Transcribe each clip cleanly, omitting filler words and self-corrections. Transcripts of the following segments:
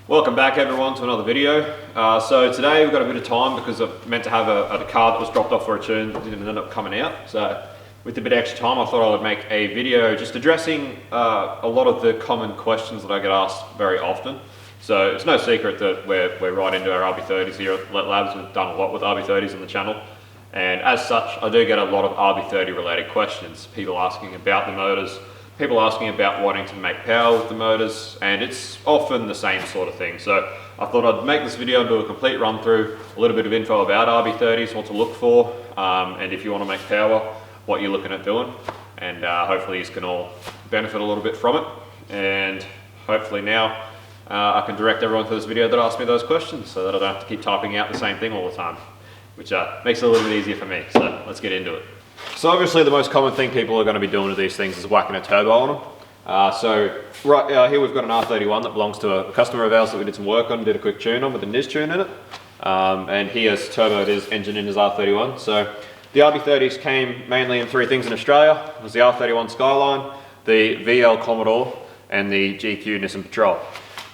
Welcome back everyone to another video. So today we've got a bit of time because I meant to have a car that was dropped off for a tune that didn't end up coming out. So with a bit of extra time I thought I would make a video just addressing a lot of the common questions that I get asked very often. So it's no secret that we're right into our RB30s here at Let Labs. We've done a lot with RB30s on the channel. And as such, I do get a lot of RB30 related questions. People asking about the motors, people asking about wanting to make power with the motors, and it's often the same sort of thing. So I thought I'd make this video and do a complete run through, a little bit of info about RB30s, what to look for, and if you want to make power, what you're looking at doing. And hopefully you can all benefit a little bit from it. And hopefully now I can direct everyone to this video that asked me those questions so that I don't have to keep typing out the same thing all the time, which makes it a little bit easier for me. So let's get into it. So obviously the most common thing people are going to be doing with these things is whacking a turbo on them. So right here we've got an R31 that belongs to a customer of ours that we did some work on, did a quick tune on with a NIS tune in it. And he has turboed his engine in his R31. So the RB30s came mainly in three things in Australia. It was the R31 Skyline, the VL Commodore, and the GQ Nissan Patrol.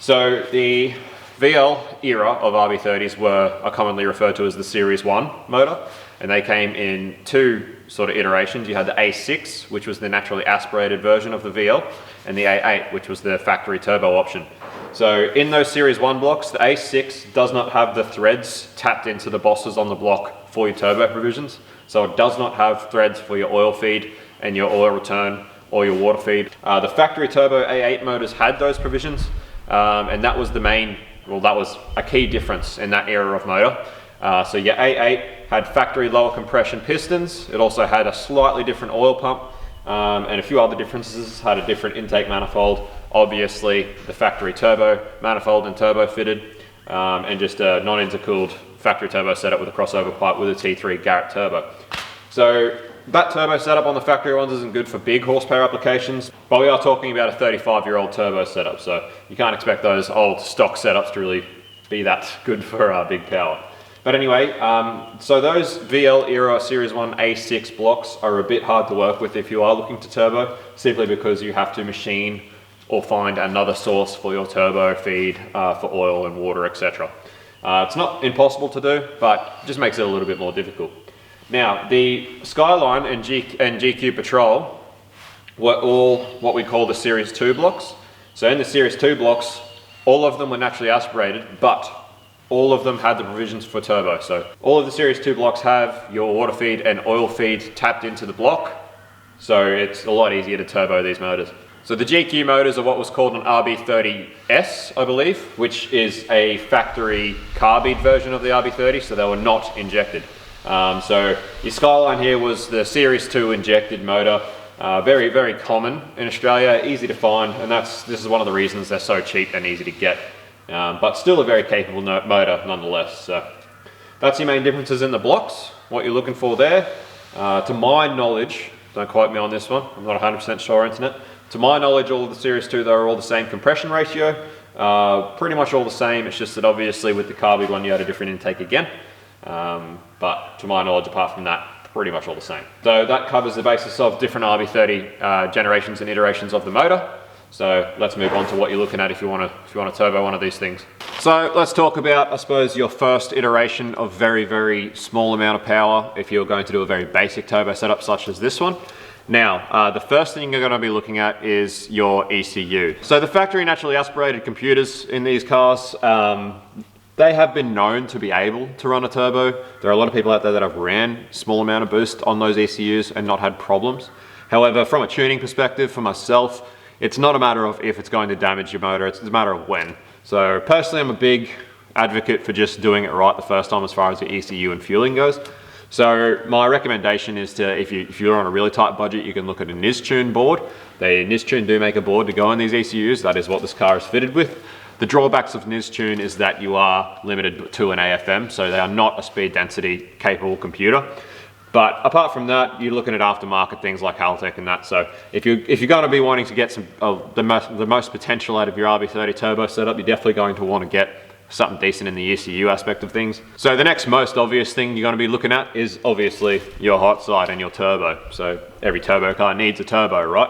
So the VL era of RB30s are commonly referred to as the Series 1 motor, and they came in two sort of iterations. You had the A6, which was the naturally aspirated version of the VL, and the A8, which was the factory turbo option. So in those Series 1 blocks, the A6 does not have the threads tapped into the bosses on the block for your turbo provisions. So it does not have threads for your oil feed and your oil return or your water feed. The factory turbo A8 motors had those provisions, and that was that was a key difference in that era of motor. So your A8 had factory lower compression pistons. It also had a slightly different oil pump, and a few other differences. Had a different intake manifold, obviously the factory turbo manifold and turbo fitted, and just a non-intercooled factory turbo setup with a crossover pipe with a T3 Garrett turbo. So that turbo setup on the factory ones isn't good for big horsepower applications, but we are talking about a 35-year-old turbo setup, so you can't expect those old stock setups to really be that good for big power. But anyway, so those VL era Series 1 A6 blocks are a bit hard to work with if you are looking to turbo, simply because you have to machine or find another source for your turbo feed for oil and water, etc. It's not impossible to do, but it just makes it a little bit more difficult. Now, the Skyline and GQ Patrol were all what we call the Series 2 blocks. So in the Series 2 blocks, all of them were naturally aspirated, but all of them had the provisions for turbo. So all of the Series 2 blocks have your water feed and oil feed tapped into the block. So it's a lot easier to turbo these motors. So the GQ motors are what was called an RB30S, I believe, which is a factory carbide version of the RB30, so they were not injected. So your Skyline here was the Series 2 injected motor, very, very common in Australia, easy to find, and this is one of the reasons they're so cheap and easy to get, but still a very capable motor nonetheless. So that's your main differences in the blocks, what you're looking for there. To my knowledge, don't quote me on this one, I'm not 100% sure internet, to my knowledge all of the Series 2 though are all the same compression ratio, pretty much all the same. It's just that obviously with the carbide one you had a different intake again. But to my knowledge, apart from that, pretty much all the same. So that covers the basis of different RB30 generations and iterations of the motor. So let's move on to what you're looking at if you want to turbo one of these things. So let's talk about, I suppose, your first iteration of very, very small amount of power if you're going to do a very basic turbo setup such as this one. Now, the first thing you're going to be looking at is your ECU. So the factory naturally aspirated computers in these cars, they have been known to be able to run a turbo. There are a lot of people out there that have ran small amount of boost on those ECUs and not had problems. However, from a tuning perspective, for myself, it's not a matter of if it's going to damage your motor, it's a matter of when. So personally, I'm a big advocate for just doing it right the first time as far as the ECU and fueling goes. So my recommendation is to, if you're on a really tight budget, you can look at a NIS tune board. The NIS tune do make a board to go on these ECUs. That is what this car is fitted with. The drawbacks of NIS tune is that you are limited to an AFM, so they are not a speed density capable computer. But apart from that, you're looking at aftermarket things like Haltech and that. So if you're going to be wanting to get some the most potential out of your RB30 turbo setup, you're definitely going to want to get something decent in the ECU aspect of things. So the next most obvious thing you're going to be looking at is obviously your hot side and your turbo. So every turbo car needs a turbo, right?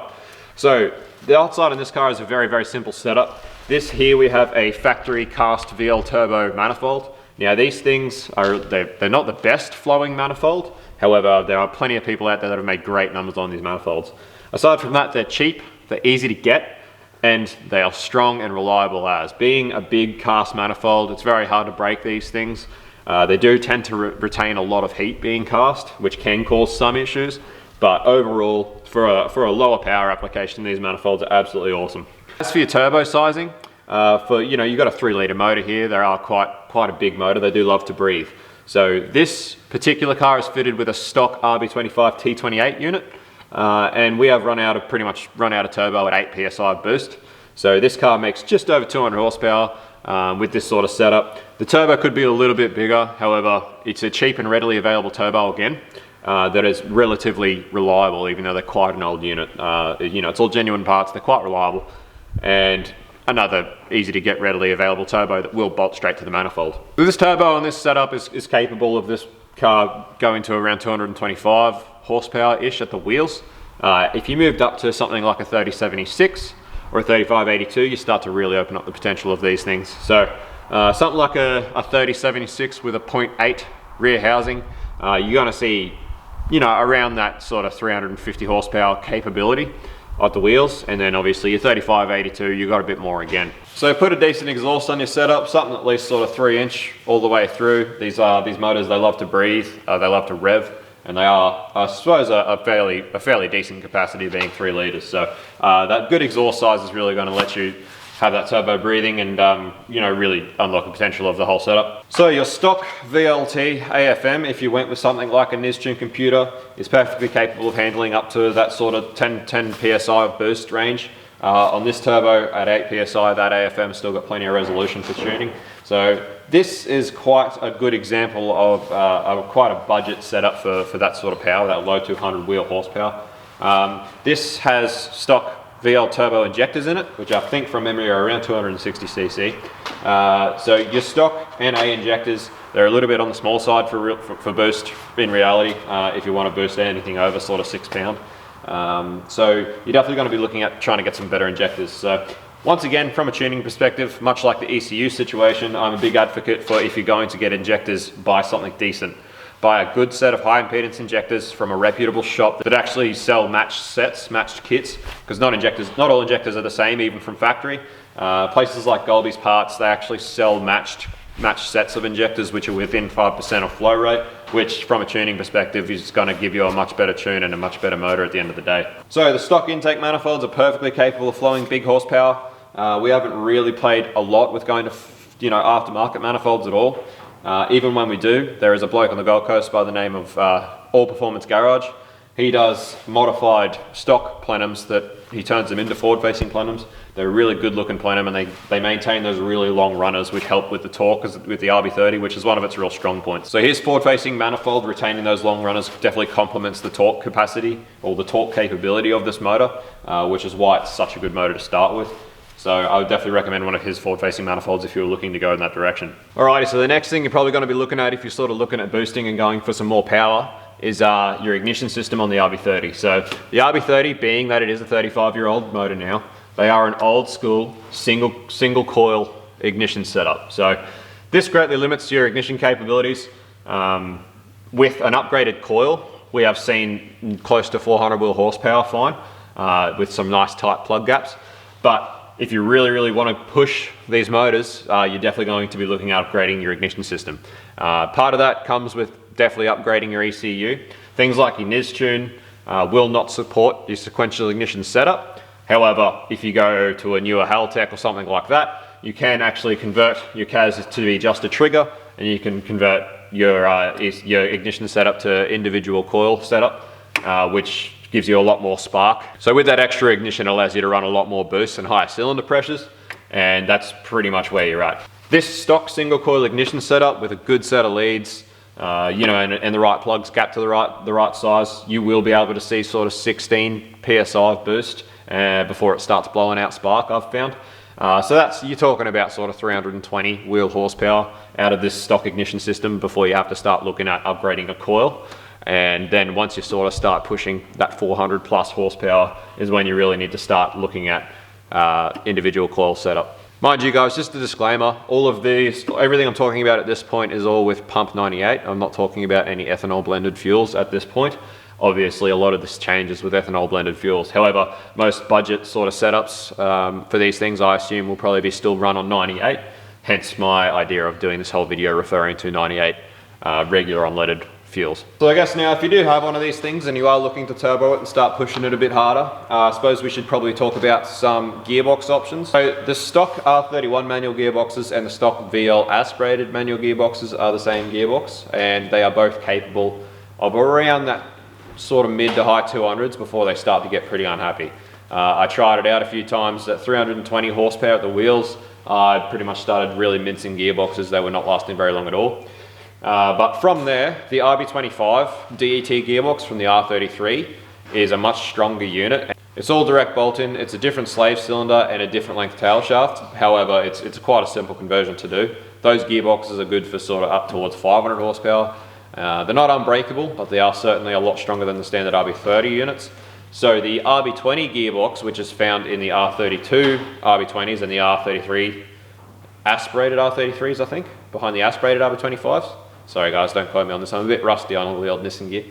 So the hot side in this car is a very, very simple setup. this here we have a factory cast VL turbo manifold. Now these things they're not the best flowing manifold. However, there are plenty of people out there that have made great numbers on these manifolds. Aside from that, they're cheap, they're easy to get, and they are strong and reliable as. Being a big cast manifold, it's very hard to break these things. They do tend to retain a lot of heat being cast, which can cause some issues, but overall, for a lower power application, these manifolds are absolutely awesome. As for your turbo sizing, you've got a 3-litre motor here. They are quite a big motor. They do love to breathe. So this particular car is fitted with a stock RB25 T28 unit, and we have pretty much run out of turbo at 8 psi boost. So this car makes just over 200 horsepower with this sort of setup. The turbo could be a little bit bigger. However, it's a cheap and readily available turbo again. That is relatively reliable, even though they're quite an old unit. It's all genuine parts, they're quite reliable, and another easy to get readily available turbo that will bolt straight to the manifold. This turbo on this setup is capable of this car going to around 225 horsepower-ish at the wheels. If you moved up to something like a 3076 or a 3582, you start to really open up the potential of these things. So something like a 3076 with a 0.8 rear housing, you're gonna see around that sort of 350 horsepower capability at the wheels, and then obviously your 3582, you got a bit more again. So put a decent exhaust on your setup, something at least sort of 3-inch all the way through. These motors, they love to breathe, they love to rev, and they are, I suppose, a fairly decent capacity, being 3 litres. So that good exhaust size is really going to let you have that turbo breathing and really unlock the potential of the whole setup. So your stock VLT AFM, if you went with something like a Niztune computer, is perfectly capable of handling up to that sort of 10 psi boost range. On this turbo at 8 psi, that AFM still got plenty of resolution for tuning. So this is quite a good example of quite a budget setup for that sort of power, that low 200 wheel horsepower. This has stock VL turbo injectors in it, which I think from memory are around 260 cc. So your stock NA injectors, they're a little bit on the small side for boost in reality, if you want to boost anything over sort of 6 pound. So you're definitely going to be looking at trying to get some better injectors. So once again, from a tuning perspective, much like the ECU situation, I'm a big advocate for, if you're going to get injectors, buy something decent. Buy a good set of high impedance injectors from a reputable shop that actually sell matched kits, because not all injectors are the same, even from factory. Places like Golby's Parts, they actually sell matched sets of injectors which are within 5% of flow rate, which from a tuning perspective is going to give you a much better tune and a much better motor at the end of the day. So the stock intake manifolds are perfectly capable of flowing big horsepower. We haven't really played a lot with going to aftermarket manifolds at all. Even when we do, there is a bloke on the Gold Coast by the name of All Performance Garage. He does modified stock plenums that he turns them into forward-facing plenums. They're a really good-looking plenum, and they maintain those really long runners, which help with the torque with the RB30, which is one of its real strong points. So his forward-facing manifold retaining those long runners definitely complements the torque capacity or the torque capability of this motor, which is why it's such a good motor to start with. So I would definitely recommend one of his forward-facing manifolds if you're looking to go in that direction. Alrighty, so the next thing you're probably going to be looking at if you're sort of looking at boosting and going for some more power is your ignition system on the RB30. So the RB30, being that it is a 35-year-old motor now, they are an old school single coil ignition setup. So this greatly limits your ignition capabilities. With an upgraded coil, we have seen close to 400 wheel horsepower fine, with some nice tight plug gaps. But if you really want to push these motors, you're definitely going to be looking at upgrading your ignition system. Part of that comes with definitely upgrading your ECU. Things like your Niztune will not support your sequential ignition setup. However, if you go to a newer Haltech or something like that, you can actually convert your CAS to be just a trigger, and you can convert your ignition setup to individual coil setup, which gives you a lot more spark. So with that extra ignition, it allows you to run a lot more boosts and higher cylinder pressures, and that's pretty much where you're at. This stock single coil ignition setup with a good set of leads, and the right plugs gapped to the right size, you will be able to see sort of 16 psi of boost before it starts blowing out spark, I've found. So you're talking about sort of 320 wheel horsepower out of this stock ignition system before you have to start looking at upgrading a coil. And then once you sort of start pushing that 400 plus horsepower is when you really need to start looking at individual coil setup. Mind you guys, just a disclaimer, all of these, everything I'm talking about at this point is all with pump 98. I'm not talking about any ethanol blended fuels at this point. Obviously, a lot of this changes with ethanol blended fuels. However, most budget sort of setups for these things, I assume, will probably be still run on 98. Hence my idea of doing this whole video referring to 98 regular unleaded fuels. So I guess now if you do have one of these things and you are looking to turbo it and start pushing it a bit harder, I suppose we should probably talk about some gearbox options. So the stock R31 manual gearboxes and the stock VL aspirated manual gearboxes are the same gearbox, and they are both capable of around that sort of mid to high 200s before they start to get pretty unhappy. I tried it out a few times at 320 horsepower at the wheels. I pretty much started really mincing gearboxes. They were not lasting very long at all. But from there, the RB25 DET gearbox from the R33 is a much stronger unit. It's all direct bolt-in. It's a different slave cylinder and a different length tail shaft. However, it's quite a simple conversion to do. Those gearboxes are good for sort of up towards 500 horsepower. They're not unbreakable, but they are certainly a lot stronger than the standard RB30 units. So the RB20 gearbox, which is found in the R32 RB20s and the R33 aspirated R33s, I think, behind the aspirated RB25s. Sorry guys, don't quote me on this, I'm a bit rusty on all the old Nissan gear.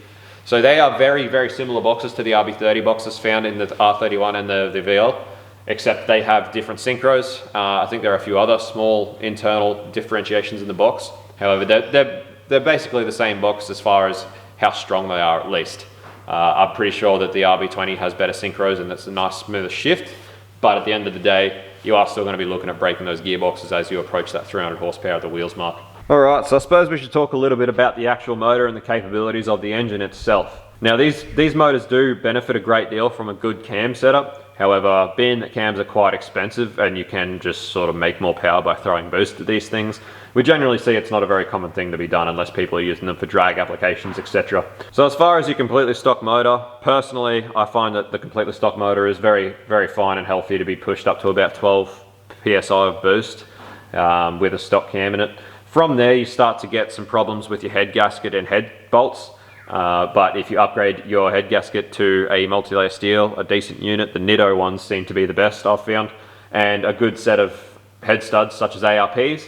So they are very, very similar boxes to the RB30 boxes found in the R31 and the VL, except they have different synchros. I think there are a few other small internal differentiations in the box. However, they're basically the same box as far as how strong they are, at least. I'm pretty sure that the RB20 has better synchros and it's a nice smoother shift, but at the end of the day, you are still going to be looking at breaking those gearboxes as you approach that 300 horsepower at the wheels mark. Alright, so I suppose we should talk a little bit about the actual motor and the capabilities of the engine itself. Now these motors do benefit a great deal from a good cam setup. However, being that cams are quite expensive and you can just sort of make more power by throwing boost at these things, we generally see it's not a very common thing to be done unless people are using them for drag applications, etc. So as far as your completely stock motor, personally I find that the completely stock motor is very, very fine and healthy to be pushed up to about 12 PSI of boost with a stock cam in it. From there you start to get some problems with your head gasket and head bolts. But if you upgrade your head gasket to a multi-layer steel, a decent unit, the Nitto ones seem to be the best I've found, and a good set of head studs such as ARPs,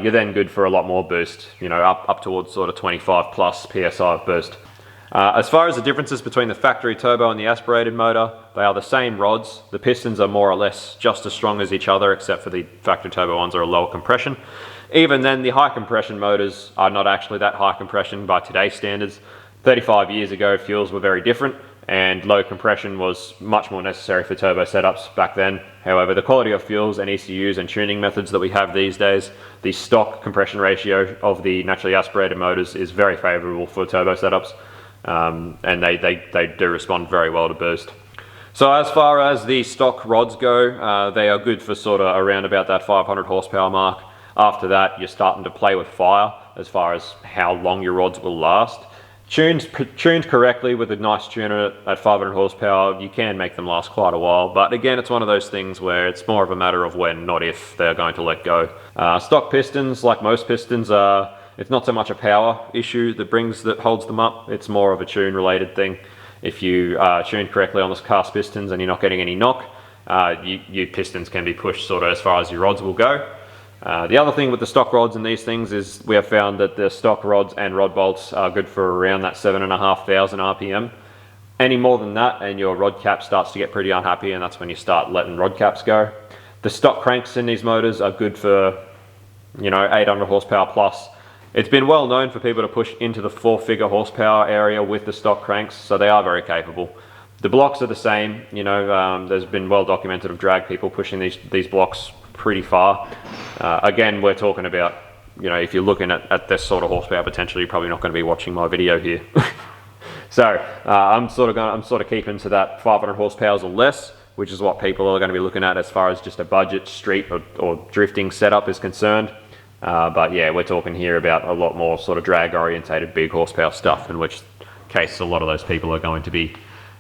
you're then good for a lot more boost, you know, up towards sort of 25 plus PSI of boost. As far as the differences between the factory turbo and the aspirated motor, they are the same rods. The pistons are more or less just as strong as each other, except for the factory turbo ones are a lower compression. Even then, the high compression motors are not actually that high compression by today's standards. 35 years ago, fuels were very different, and low compression was much more necessary for turbo setups back then. However, the quality of fuels and ECUs and tuning methods that we have these days, the stock compression ratio of the naturally aspirated motors is very favorable for turbo setups, and they do respond very well to boost. So as far as the stock rods go, they are good for sort of around about that 500 horsepower mark. After that, you're starting to play with fire as far as how long your rods will last. Tuned correctly with a nice tuner at 500 horsepower, you can make them last quite a while. But again, it's one of those things where it's more of a matter of when, not if, they're going to let go. Stock pistons, like most pistons, it's not so much a power issue that holds them up. It's more of a tune related thing. If you tune correctly on the cast pistons and you're not getting any knock, your pistons can be pushed sort of as far as your rods will go. The other thing with the stock rods and these things is we have found that the stock rods and rod bolts are good for around that 7,500 RPM. Any more than that and your rod cap starts to get pretty unhappy, and that's when you start letting rod caps go. The stock cranks in these motors are good for, you know, 800 horsepower plus. It's been well known for people to push into the 4-figure horsepower area with the stock cranks, so they are very capable. The blocks are the same, you know, there's been well documented of drag people pushing these blocks pretty far. Again, we're talking about, you know, if you're looking at this sort of horsepower potential, you're probably not going to be watching my video here. So I'm sort of keeping to that 500 horsepower or less, which is what people are going to be looking at as far as just a budget street or drifting setup is concerned. But yeah, we're talking here about a lot more sort of drag orientated big horsepower stuff, in which case a lot of those people are going to be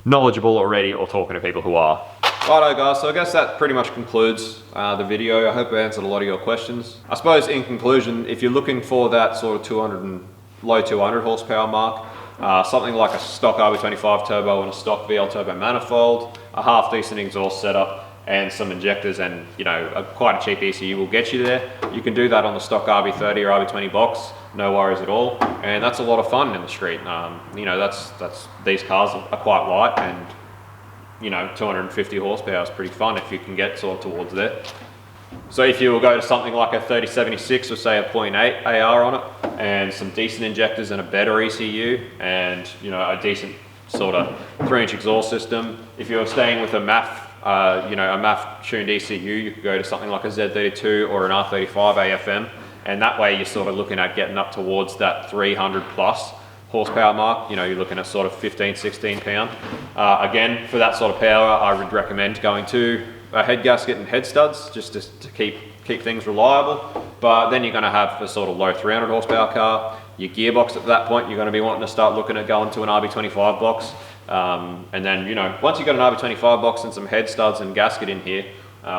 knowledgeable already or talking to people who are. Righto guys, so I guess that pretty much concludes the video. I hope I answered a lot of your questions. I suppose in conclusion, if you're looking for that sort of 200 and low 200 horsepower mark, something like a stock RB25 turbo and a stock VL turbo manifold, a half decent exhaust setup, and some injectors and, you know, quite a cheap ECU will get you there. You can do that on the stock RB30 or RB20 box, no worries at all. And that's a lot of fun in the street. You know, these cars are quite light, and, you know, 250 horsepower is pretty fun if you can get sort of towards there. So if you will go to something like a 3076 or say a 0.8 AR on it, and some decent injectors and a better ECU, and, you know, a decent sort of 3-inch exhaust system. If you're staying with a MAF, you know, a MAF tuned ECU, you could go to something like a Z32 or an R35 AFM, and that way you're sort of looking at getting up towards that 300 plus horsepower mark. You know, you're looking at sort of 15, 16 pound. Again, for that sort of power, I would recommend going to a head gasket and head studs just to keep things reliable. But then you're going to have a sort of low 300 horsepower car. Your gearbox at that point, you're going to be wanting to start looking at going to an RB25 box. And then, you know, once you've got an RB25 box and some head studs and gasket in here,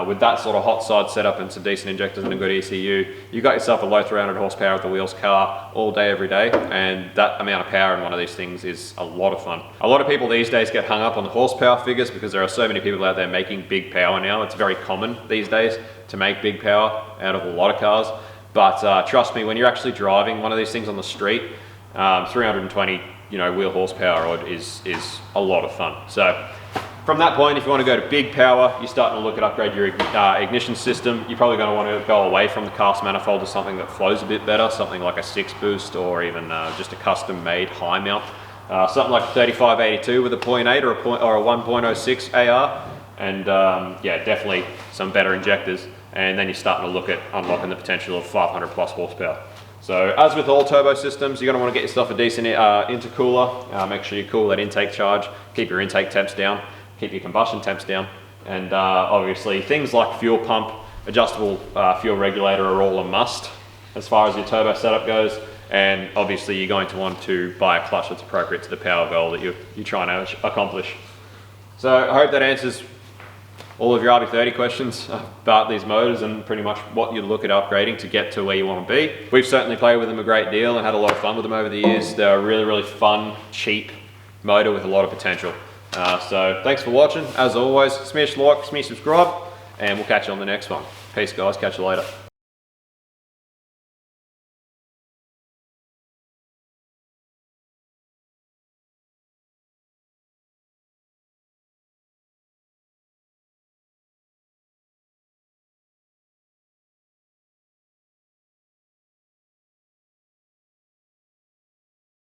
with that sort of hot side setup and some decent injectors and a good ECU, you got yourself a low 300 horsepower at the wheels car all day, every day. And that amount of power in one of these things is a lot of fun. A lot of people these days get hung up on the horsepower figures because there are so many people out there making big power now. It's very common these days to make big power out of a lot of cars. But trust me, when you're actually driving one of these things on the street, 320, you know, wheel horsepower is a lot of fun. So from that point, if you want to go to big power, you're starting to look at upgrade your ignition system. You're probably going to want to go away from the cast manifold to something that flows a bit better, something like a 6-boost or even just a custom-made high mount. Something like a 3582 with a 0.8 or a 1.06 AR, and yeah, definitely some better injectors. And then you're starting to look at unlocking the potential of 500 plus horsepower. So as with all turbo systems, you're going to want to get yourself a decent intercooler. Make sure you cool that intake charge, keep your intake temps down, keep your combustion temps down, and obviously things like fuel pump, adjustable fuel regulator are all a must as far as your turbo setup goes. And obviously you're going to want to buy a clutch that's appropriate to the power goal that you're trying to accomplish. So I hope that answers all of your RB30 questions about these motors and pretty much what you look at upgrading to get to where you want to be. We've certainly played with them a great deal and had a lot of fun with them over the years. They're a really, really fun, cheap motor with a lot of potential. So thanks for watching. As always, smash like, smash subscribe, and we'll catch you on the next one. Peace guys, catch you later.